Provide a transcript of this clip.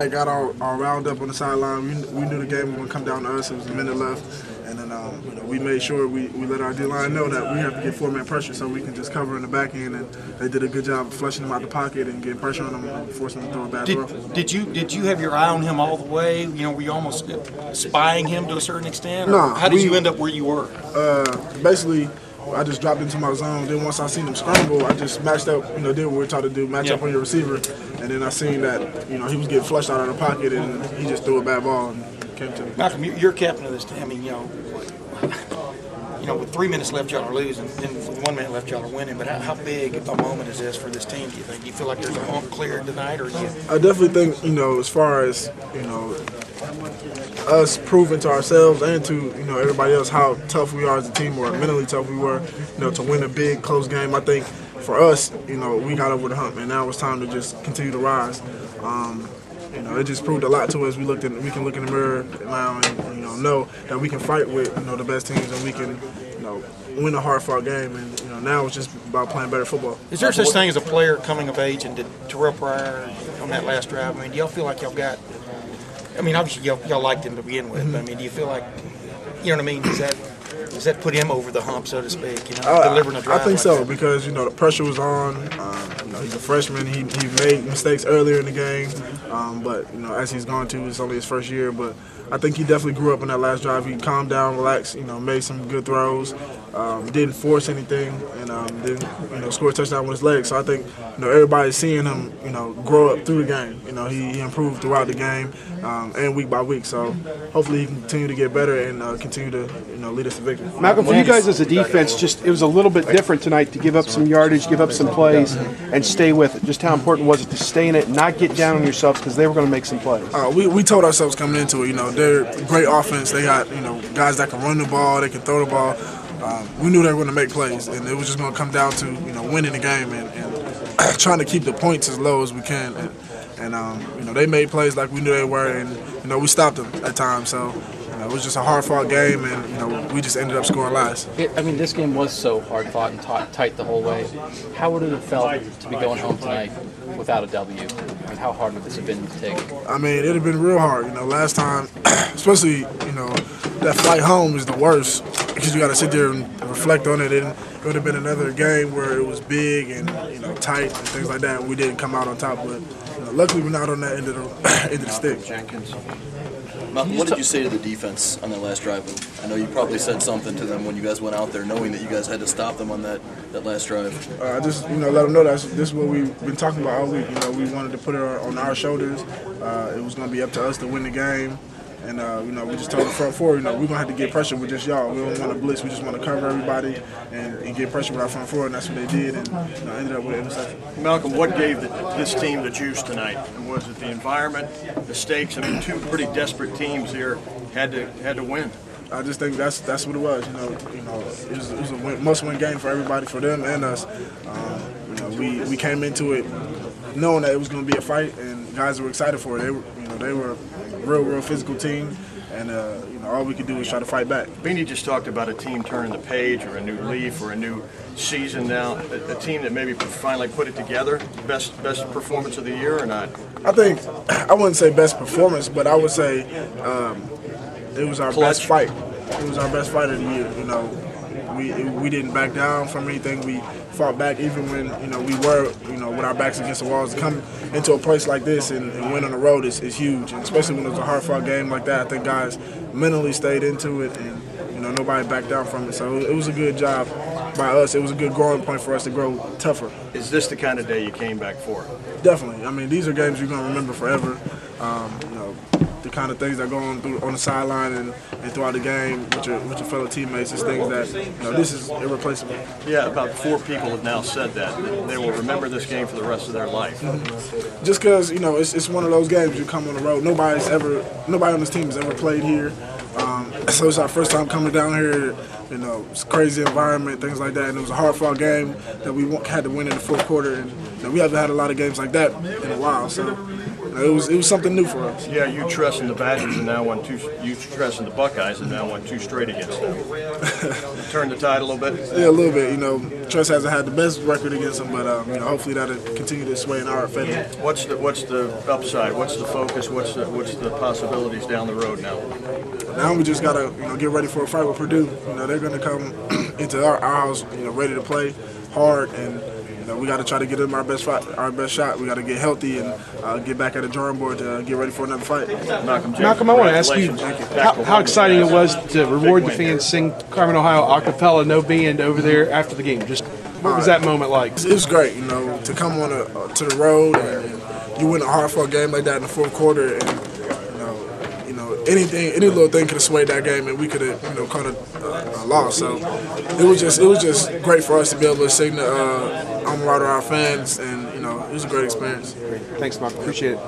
I got all round up on the sideline. We knew the game was going to come down to us. It was a minute left. And then we made sure we let our D-line know that we have to get four-man pressure so we can just cover in the back end. And they did a good job of flushing them out the pocket and getting pressure on them and forcing them to throw a bad throw. Did you have your eye on him all the way? You know, were you almost spying him to a certain extent? No. How did you end up where you were? Basically, I just dropped into my zone. Then once I seen him scramble, I just matched up, did what we're taught to do, match up on your receiver. And then I seen that, he was getting flushed out of the pocket and he just threw a bad ball and came to me. Malcolm, you're captain of this team. I mean, with 3 minutes left, y'all are losing. Then with 1 minute left, y'all are winning. But how big a moment is this for this team, do you think? Do you feel like there's a hump cleared tonight? Or I definitely think, as far as, us proving to ourselves and to everybody else how tough we are as a team, or mentally tough we were, to win a big close game. I think for us, we got over the hump, and now it's time to just continue to rise. It just proved a lot to us. We can look in the mirror now and know that we can fight with the best teams, and we can win a hard-fought game. And now it's just about playing better football. Is there such thing as a player coming of age? And did Terrell Pryor on that last drive? I mean, do y'all feel like y'all got? I mean, obviously y'all liked him to begin with, but I mean, do you feel like, what I mean? Does that put him over the hump, so to speak? Delivering a drive. I think so, because the pressure was on. He's a freshman. He made mistakes earlier in the game, but as he's gone to, it's only his first year. But I think he definitely grew up in that last drive. He calmed down, relaxed. Made some good throws. Didn't force anything, and didn't score a touchdown with his legs. So I think everybody's seeing him grow up through the game. He improved throughout the game and week by week. So hopefully he can continue to get better and continue to lead us to victory. Malcolm, for you guys as a defense, it was a little bit different tonight to give up some yardage, give up some plays, and stay with it. Just how important was it to stay in it, not get down on yourselves, because they were going to make some plays? We told ourselves coming into it, they're a great offense. They got guys that can run the ball, they can throw the ball. We knew they were going to make plays, and it was just going to come down to winning the game and trying to keep the points as low as we can. And they made plays like we knew they were, and we stopped them at times. So it was just a hard-fought game, and we just ended up scoring last. This game was so hard-fought and tight the whole way. How would it have felt to be going home tonight without a W? I mean, how hard would this have been to take? I mean, it would have been real hard. Last time, especially, that flight home is the worst because you got to sit there and reflect on it. And it would have been another game where it was big and tight and things like that. And we didn't come out on top, but luckily we're not on that end of the stick. Jenkins. Malcolm, what did you say to the defense on that last drive? I know you probably said something to them when you guys went out there, knowing that you guys had to stop them on that last drive. I just let them know that this is what we've been talking about all week. We wanted to put it on our shoulders. It was going to be up to us to win the game. And, we just told the front four, we're going to have to get pressure with just y'all. We don't want to blitz. We just want to cover everybody and get pressure with our front four, and that's what they did, and ended up with an interception. Malcolm, what gave this team the juice tonight? And was it the environment, the stakes? I mean, two pretty desperate teams here had to win. I just think that's what it was. It was a must-win game for everybody, for them and us. We came into it knowing that it was going to be a fight, and guys were excited for it. They were a real physical team, and all we could do was try to fight back. Beanie just talked about a team turning the page, or a new leaf, or a new season now. A team that maybe finally put it together. Best performance of the year or not? I think I wouldn't say best performance, but I would say it was our best fight. It was our best fight of the year. We didn't back down from anything. We fought back even when we were with our backs against the walls. To come into a place like this and win on the road is huge, and especially when it was a hard-fought game like that. I think guys mentally stayed into it, and nobody backed down from it. So it was a good job by us. It was a good growing point for us to grow tougher. Is this the kind of day you came back for? Definitely. I mean, these are games you're going to remember forever. The kind of things that go on the sideline and throughout the game with your fellow teammates is things that this is irreplaceable. Yeah, about 4 people have now said that they will remember this game for the rest of their life. Just because it's one of those games you come on the road. Nobody on this team has ever played here, so it's our first time coming down here. It's a crazy environment, things like that, and it was a hard-fought game that we had to win in the fourth quarter, and we haven't had a lot of games like that in a while. So it was something new for us. Yeah, you trusting the Badgers and now won two. You trusting the Buckeyes and now won 2 straight against them. Turn the tide a little bit. Yeah, a little bit. You know, Trust hasn't had the best record against them, but you know, hopefully that'll continue to sway in our favor. What's the upside? What's the focus? What's the possibilities down the road now? Now we just gotta get ready for a fight with Purdue. You know, they're gonna come into our house, ready to play hard, and we got to try to get them our best shot. We got to get healthy and get back at the drawing board to get ready for another fight. Malcolm, I want to ask you how exciting it was to reward the fans, sing Carmen, Ohio acapella, no band over there after the game. Just what was that moment like? It was great, to come on to the road and you win a hard-fought game like that in the fourth quarter, and any little thing could have swayed that game, and we could have caught a loss. So it was just great for us to be able to sing the alma mater to our fans, and it was a great experience. Thanks, Mark. Appreciate it.